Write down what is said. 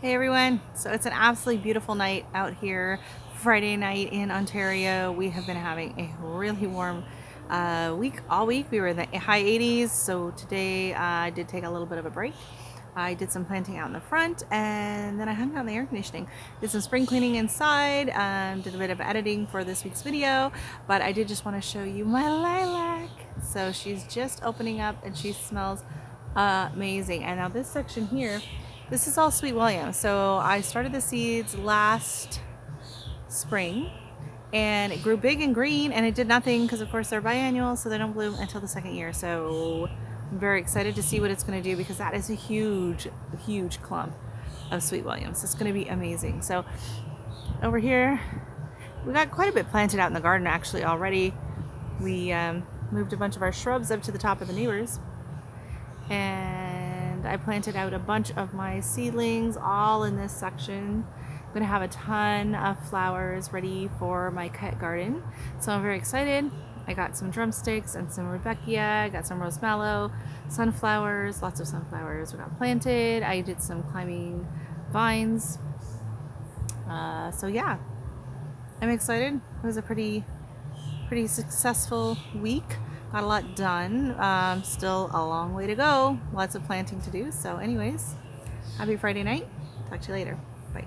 Hey everyone, so it's an absolutely beautiful night out here. Friday night in Ontario. We have been having a really warm week. All week we were in the high 80s, so today I did take a little bit of a break. I did some planting out in the front, and then I hung out in the air conditioning. Did some spring cleaning inside, did a bit of editing for this week's video, but I did just want to show you my lilac. So she's just opening up and she smells amazing. And now this section here, this is all Sweet William. So I started the seeds last spring and it grew big and green, and it did nothing because of course they're biannual, so they don't bloom until the second year. So I'm very excited to see what it's going to do, because that is a huge clump of Sweet Williams. It's going to be amazing. So over here we got quite a bit planted out in the garden actually already. We moved a bunch of our shrubs up to the top of the neighbors, and I planted out a bunch of my seedlings all in this section. I'm gonna have a ton of flowers ready for my cut garden, so I'm very excited. I got some drumsticks and some Rebecca, I got some rose mallow, sunflowers, lots of sunflowers we got planted. I did some climbing vines. So yeah, I'm excited. It was a pretty successful week. Got a lot done. Still a long way to go. Lots of planting to do. So anyways, happy Friday night. Talk to you later. Bye.